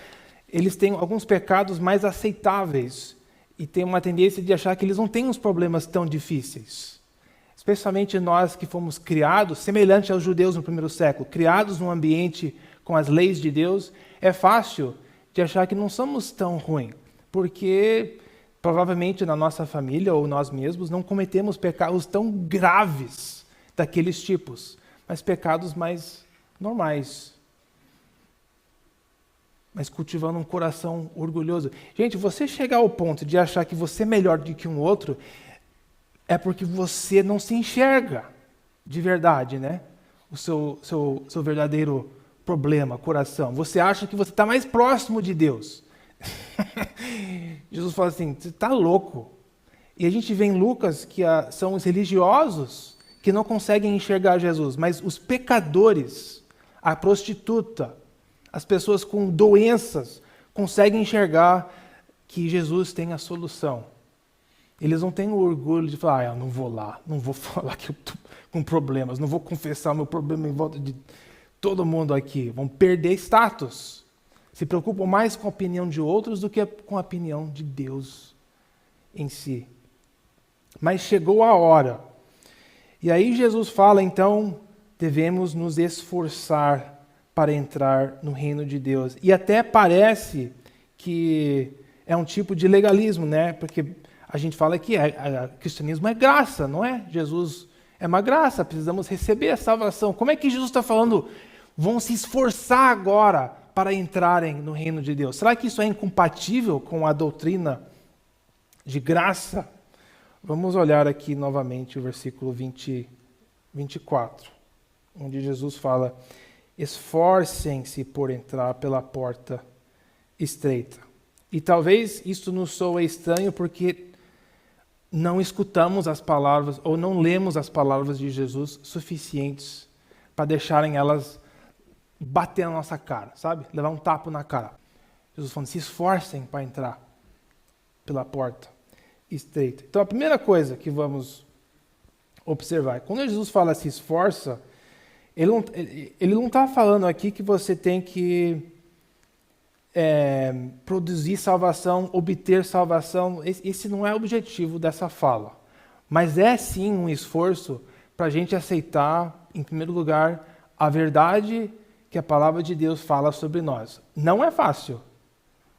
eles têm alguns pecados mais aceitáveis e têm uma tendência de achar que eles não têm uns problemas tão difíceis. Especialmente nós que fomos criados, semelhante aos judeus no primeiro século, criados num ambiente com as leis de Deus, é fácil de achar que não somos tão ruins, porque provavelmente na nossa família ou nós mesmos não cometemos pecados tão graves daqueles tipos, mas pecados mais normais. Mas cultivando um coração orgulhoso. Gente, você chegar ao ponto de achar que você é melhor do que um outro, é porque você não se enxerga de verdade, né? O seu verdadeiro problema, coração. Você acha que você está mais próximo de Deus. Jesus fala assim, você está louco. E a gente vê em Lucas que são os religiosos que não conseguem enxergar Jesus, mas os pecadores, a prostituta, as pessoas com doenças, conseguem enxergar que Jesus tem a solução. Eles não têm o orgulho de falar, eu não vou lá, não vou falar que eu estou com problemas, não vou confessar o meu problema em volta de todo mundo aqui. Vão perder status. Se preocupam mais com a opinião de outros do que com a opinião de Deus em si. Mas chegou a hora. E aí Jesus fala, então, devemos nos esforçar para entrar no reino de Deus. E até parece que é um tipo de legalismo, né? Porque a gente fala que o cristianismo é graça, não é? Jesus é uma graça, precisamos receber a salvação. Como é que Jesus está falando? Vão se esforçar agora para entrarem no reino de Deus. Será que isso é incompatível com a doutrina de graça? Vamos olhar aqui novamente o versículo 24, onde Jesus fala, esforcem-se por entrar pela porta estreita. E talvez isso nos soe estranho porque não escutamos as palavras ou não lemos as palavras de Jesus suficientes para deixarem elas bater na nossa cara, sabe? Levar um tapa na cara. Jesus falando, se esforcem para entrar pela porta estreita. Então a primeira coisa que vamos observar, quando Jesus fala se esforça, ele não está falando aqui que você tem que produzir salvação, obter salvação. Esse não é o objetivo dessa fala. Mas é sim um esforço para a gente aceitar, em primeiro lugar, a verdade que a palavra de Deus fala sobre nós. Não é fácil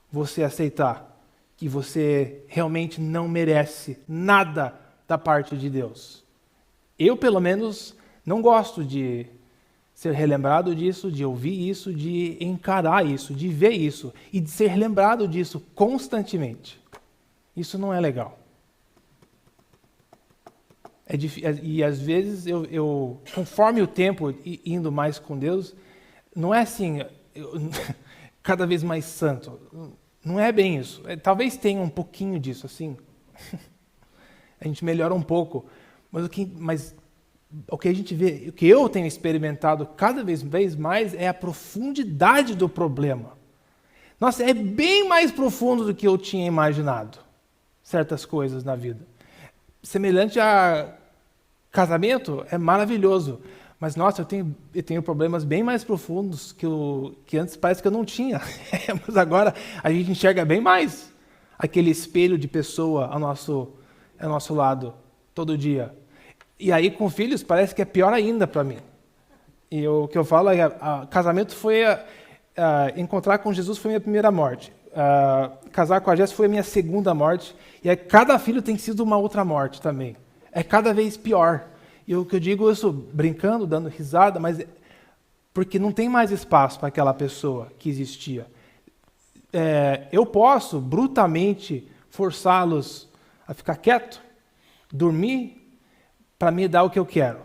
você aceitar que você realmente não merece nada da parte de Deus. Eu, pelo menos, não gosto de ser relembrado disso, de ouvir isso, de encarar isso, de ver isso e de ser lembrado disso constantemente. Isso não é legal. E às vezes, conforme o tempo indo mais com Deus, não é assim, cada vez mais santo. Não é bem isso. Talvez tenha um pouquinho disso, assim. A gente melhora um pouco. Mas o que a gente vê, o que eu tenho experimentado cada vez mais é a profundidade do problema. Nossa, é bem mais profundo do que eu tinha imaginado. Certas coisas na vida. Semelhante a casamento, é maravilhoso. Mas, nossa, eu tenho problemas bem mais profundos que antes parece que eu não tinha. Mas agora a gente enxerga bem mais aquele espelho de pessoa ao nosso lado todo dia. E aí com filhos parece que é pior ainda para mim. E o que eu falo é que casamento foi... encontrar com Jesus foi a minha primeira morte. Casar com a Jéssica foi a minha segunda morte. E cada filho tem sido uma outra morte também. É cada vez pior. E o que eu digo isso brincando, dando risada, mas porque não tem mais espaço para aquela pessoa que existia. Eu posso brutalmente forçá-los a ficar quieto, dormir, para me dar o que eu quero.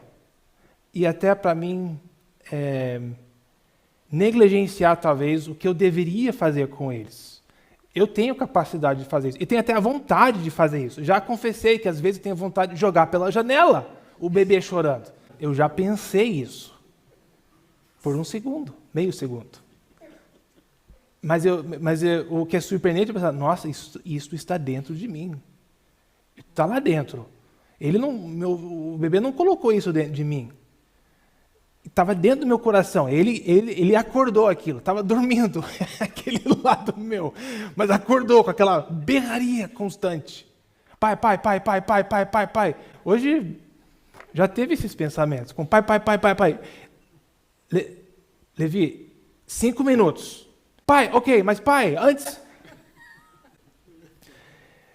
E até para mim negligenciar talvez o que eu deveria fazer com eles. Eu tenho capacidade de fazer isso. E tenho até a vontade de fazer isso. Já confessei que às vezes tenho vontade de jogar pela janela o bebê chorando. Eu já pensei isso. Por um segundo, meio segundo. Mas o que é surpreendente é pensar, nossa, isso está dentro de mim. Está lá dentro. O bebê não colocou isso dentro de mim. Estava dentro do meu coração. Ele acordou aquilo. Estava dormindo, aquele lado meu. Mas acordou com aquela berraria constante. Pai, pai, pai, pai, pai, pai, pai, pai. Hoje já teve esses pensamentos. Com pai, pai, pai, pai, pai. Levi, 5 minutos. Pai, ok, mas pai, antes...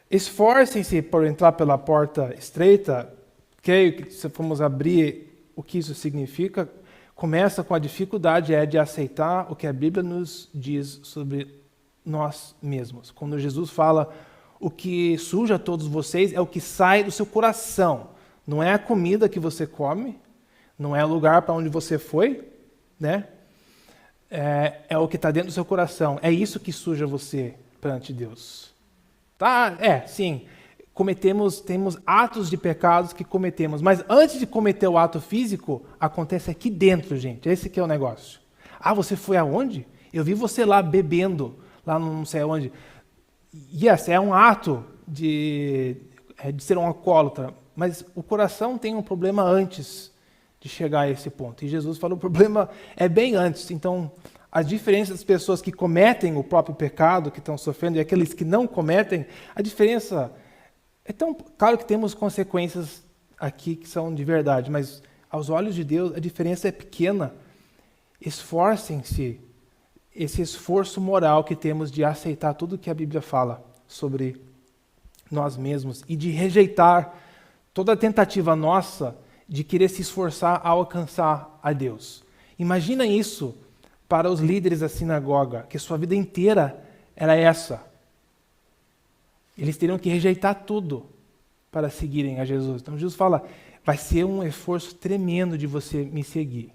Esforcem-se por entrar pela porta estreita. Creio que se formos abrir o que isso significa, começa com a dificuldade de aceitar o que a Bíblia nos diz sobre nós mesmos. Quando Jesus fala, o que suja todos vocês é o que sai do seu coração. Não é a comida que você come, não é o lugar para onde você foi, né? É o que está dentro do seu coração. É isso que suja você perante Deus. Tá? Sim. Temos atos de pecados que cometemos, mas antes de cometer o ato físico, acontece aqui dentro, gente. Esse que é o negócio. Você foi aonde? Eu vi você lá bebendo, lá não sei aonde. Yes, é um ato de ser um alcoólatra, mas o coração tem um problema antes de chegar a esse ponto. E Jesus falou, o problema é bem antes. Então, as diferenças das pessoas que cometem o próprio pecado, que estão sofrendo, e aqueles que não cometem, a diferença é tão... Claro que temos consequências aqui que são de verdade, mas aos olhos de Deus a diferença é pequena. Esforcem-se, esse esforço moral que temos de aceitar tudo que a Bíblia fala sobre nós mesmos e de rejeitar toda a tentativa nossa de querer se esforçar a alcançar a Deus. Imagina isso para os líderes da sinagoga, que sua vida inteira era essa. Eles teriam que rejeitar tudo para seguirem a Jesus. Então Jesus fala, vai ser um esforço tremendo de você me seguir.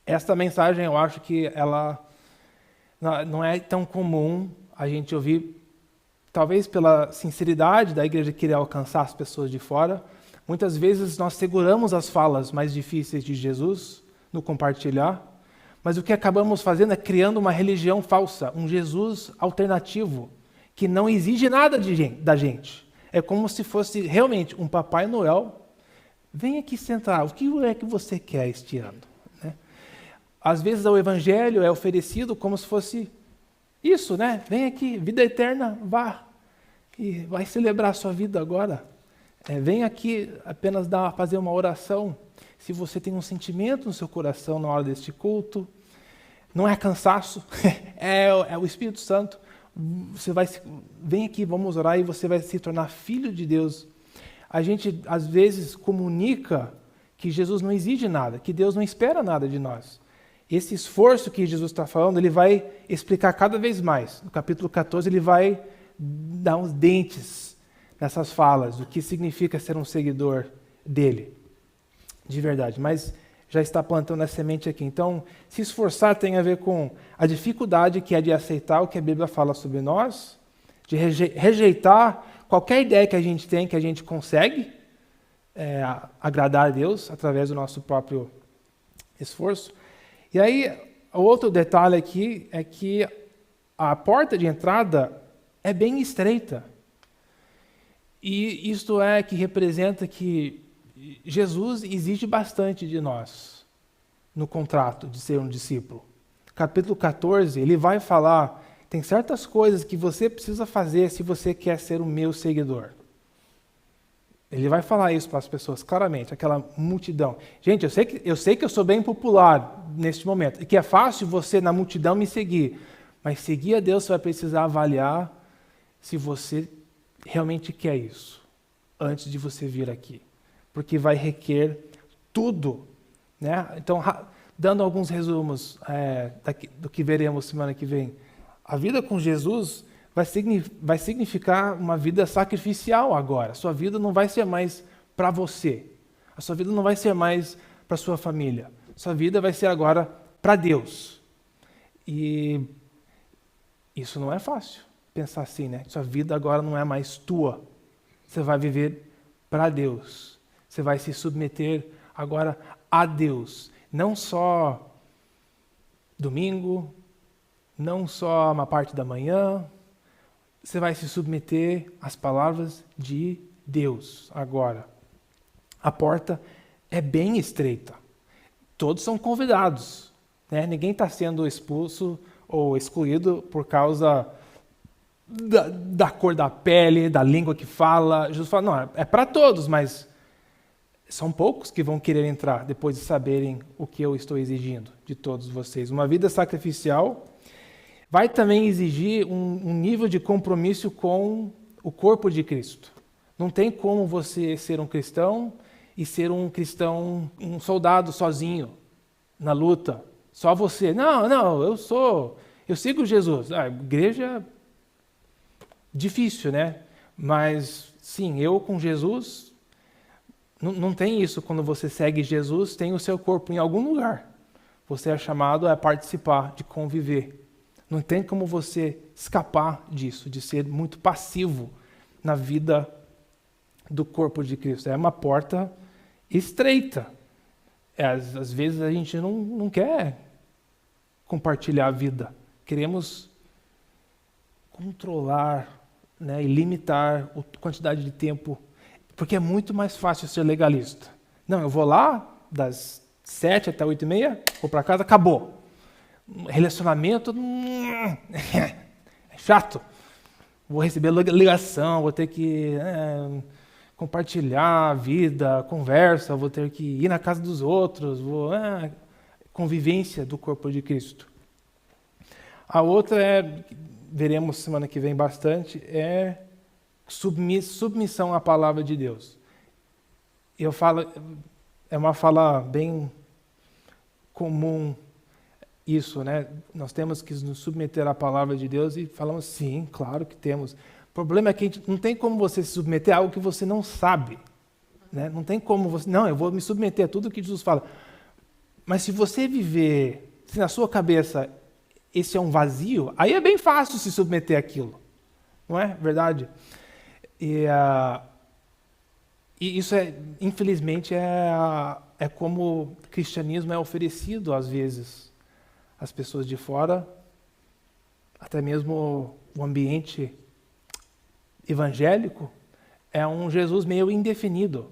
Esta mensagem eu acho que ela não é tão comum a gente ouvir, talvez pela sinceridade da igreja querer alcançar as pessoas de fora. Muitas vezes nós seguramos as falas mais difíceis de Jesus no compartilhar, mas o que acabamos fazendo é criando uma religião falsa, um Jesus alternativo, que não exige nada da gente. É como se fosse realmente um Papai Noel. Vem aqui sentar, o que é que você quer este ano? Né? Às vezes o evangelho é oferecido como se fosse isso, né? Vem aqui, vida eterna, vá. E vai celebrar a sua vida agora. Vem aqui apenas fazer uma oração. Se você tem um sentimento no seu coração na hora deste culto, não é cansaço, é o Espírito Santo. Vem aqui, vamos orar e você vai se tornar filho de Deus. A gente, às vezes, comunica que Jesus não exige nada, que Deus não espera nada de nós. Esse esforço que Jesus está falando, ele vai explicar cada vez mais. No capítulo 14, ele vai dar uns dentes nessas falas, o que significa ser um seguidor dele, de verdade. Mas já está plantando a semente aqui. Então, se esforçar tem a ver com a dificuldade que é de aceitar o que a Bíblia fala sobre nós, de rejeitar qualquer ideia que a gente tem, que a gente consegue agradar a Deus através do nosso próprio esforço. E aí, o outro detalhe aqui é que a porta de entrada é bem estreita. E isto é que representa que Jesus exige bastante de nós no contrato de ser um discípulo. Capítulo 14, ele vai falar, tem certas coisas que você precisa fazer se você quer ser o meu seguidor. Ele vai falar isso para as pessoas claramente, aquela multidão. Gente, eu sei que eu sou bem popular neste momento, e que é fácil você na multidão me seguir, mas seguir a Deus você vai precisar avaliar se você realmente quer isso, antes de você vir aqui. Porque vai requer tudo, né? Então, dando alguns resumos do que veremos semana que vem. A vida com Jesus vai significar uma vida sacrificial agora. A sua vida não vai ser mais para você. A sua vida não vai ser mais para sua família. A sua vida vai ser agora para Deus. E isso não é fácil, pensar assim, né? Sua vida agora não é mais tua. Você vai viver para Deus. Você vai se submeter agora a Deus. Não só domingo, não só uma parte da manhã. Você vai se submeter às palavras de Deus agora. A porta é bem estreita. Todos são convidados, né? Ninguém está sendo expulso ou excluído por causa da cor da pele, da língua que fala. Jesus fala, não, é para todos, mas são poucos que vão querer entrar depois de saberem o que eu estou exigindo de todos vocês. Uma vida sacrificial vai também exigir um nível de compromisso com o corpo de Cristo. Não tem como você ser um cristão e ser um cristão, um soldado sozinho, na luta. Só você. Não, eu sigo Jesus. A igreja, difícil, né? Mas, sim, eu com Jesus, não tem isso. Quando você segue Jesus, tem o seu corpo em algum lugar. Você é chamado a participar, de conviver. Não tem como você escapar disso, de ser muito passivo na vida do corpo de Cristo. É uma porta estreita. Às vezes a gente não quer compartilhar a vida. Queremos controlar, né, e limitar a quantidade de tempo, porque é muito mais fácil ser legalista. Não, eu vou lá das 7 até 8h30, vou para casa, acabou. Relacionamento é chato. Vou receber ligação, vou ter que compartilhar a vida, conversa, vou ter que ir na casa dos outros, convivência do corpo de Cristo. A outra veremos semana que vem bastante, é submissão à palavra de Deus. Eu falo, é uma fala bem comum isso, né? Nós temos que nos submeter à palavra de Deus e falamos, sim, claro que temos. O problema é que não tem como você se submeter a algo que você não sabe, né? Não tem como você, não, eu vou me submeter a tudo que Jesus fala. Mas se você viver, se na sua cabeça esse é um vazio, aí é bem fácil se submeter àquilo, não é verdade? E isso infelizmente, é como o cristianismo é oferecido às vezes às pessoas de fora, até mesmo o ambiente evangélico, é um Jesus meio indefinido,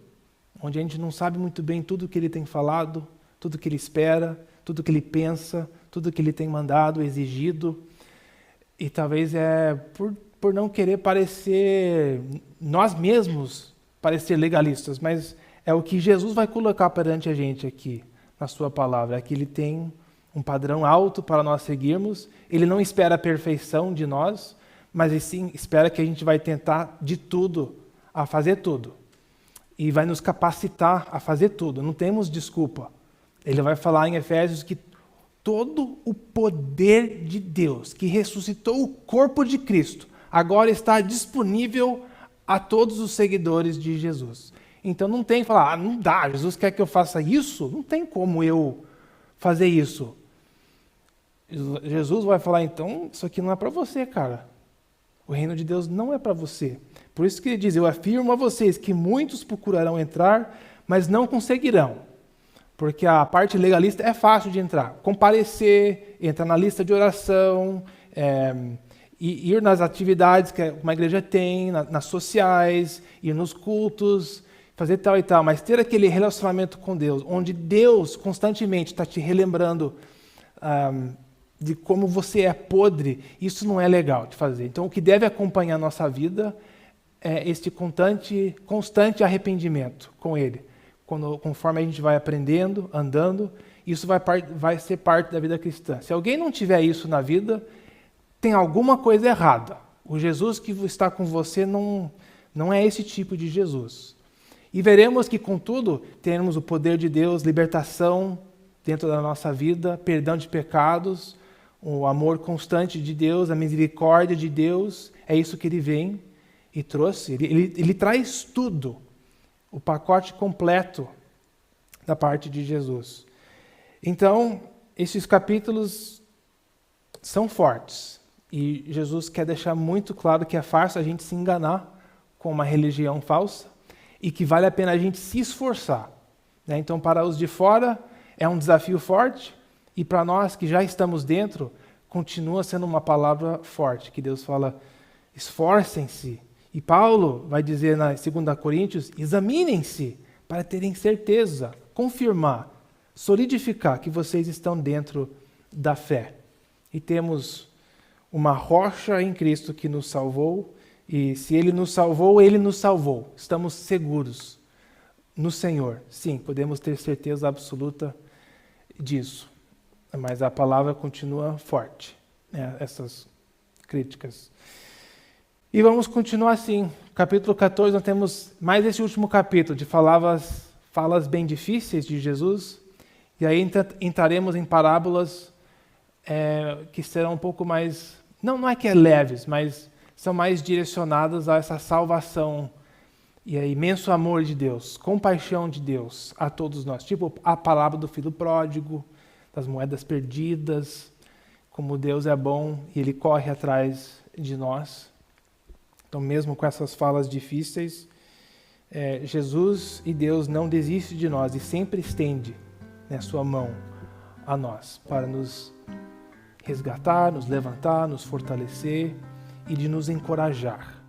onde a gente não sabe muito bem tudo o que ele tem falado, tudo o que ele espera, tudo o que ele pensa, tudo o que ele tem mandado, exigido, e talvez por não querer parecer, nós mesmos, parecer legalistas, mas é o que Jesus vai colocar perante a gente aqui, na sua palavra, é que ele tem um padrão alto para nós seguirmos, ele não espera a perfeição de nós, mas ele sim espera que a gente vai tentar de tudo, a fazer tudo, e vai nos capacitar a fazer tudo, não temos desculpa. Ele vai falar em Efésios que todo o poder de Deus, que ressuscitou o corpo de Cristo, agora está disponível a todos os seguidores de Jesus. Então não tem que falar, não dá, Jesus quer que eu faça isso? Não tem como eu fazer isso. Jesus vai falar, então, isso aqui não é para você, cara. O reino de Deus não é para você. Por isso que ele diz, eu afirmo a vocês que muitos procurarão entrar, mas não conseguirão. Porque a parte legalista é fácil de entrar. Comparecer, entrar na lista de oração, ir nas atividades que uma igreja tem, nas sociais, ir nos cultos, fazer tal e tal. Mas ter aquele relacionamento com Deus, onde Deus constantemente está te relembrando de como você é podre, isso não é legal de fazer. Então, o que deve acompanhar a nossa vida este constante arrependimento com Ele. Conforme a gente vai aprendendo, andando, isso vai ser parte da vida cristã. Se alguém não tiver isso na vida, tem alguma coisa errada. O Jesus que está com você não é esse tipo de Jesus. E veremos que, contudo, teremos o poder de Deus, libertação dentro da nossa vida, perdão de pecados, o amor constante de Deus, a misericórdia de Deus. É isso que Ele vem e trouxe. Ele traz tudo, o pacote completo da parte de Jesus. Então, esses capítulos são fortes. E Jesus quer deixar muito claro que é fácil a gente se enganar com uma religião falsa e que vale a pena a gente se esforçar. Né? Então, para os de fora, é um desafio forte, e para nós que já estamos dentro, continua sendo uma palavra forte, que Deus fala, esforcem-se. E Paulo vai dizer na 2 Coríntios, examinem-se para terem certeza, confirmar, solidificar que vocês estão dentro da fé. E temos uma rocha em Cristo que nos salvou, e se Ele nos salvou, Ele nos salvou. Estamos seguros no Senhor. Sim, podemos ter certeza absoluta disso. Mas a palavra continua forte, né? Essas críticas. E vamos continuar assim. Capítulo 14, nós temos mais esse último capítulo de falas bem difíceis de Jesus. E aí entraremos em parábolas que serão um pouco mais, não é que é leves, mas são mais direcionadas a essa salvação e a imenso amor de Deus, compaixão de Deus a todos nós. Tipo a palavra do filho pródigo, das moedas perdidas, como Deus é bom e Ele corre atrás de nós. Então, mesmo com essas falas difíceis, Jesus e Deus não desistem de nós e sempre estende, né, sua mão a nós para nos resgatar, nos levantar, nos fortalecer e de nos encorajar.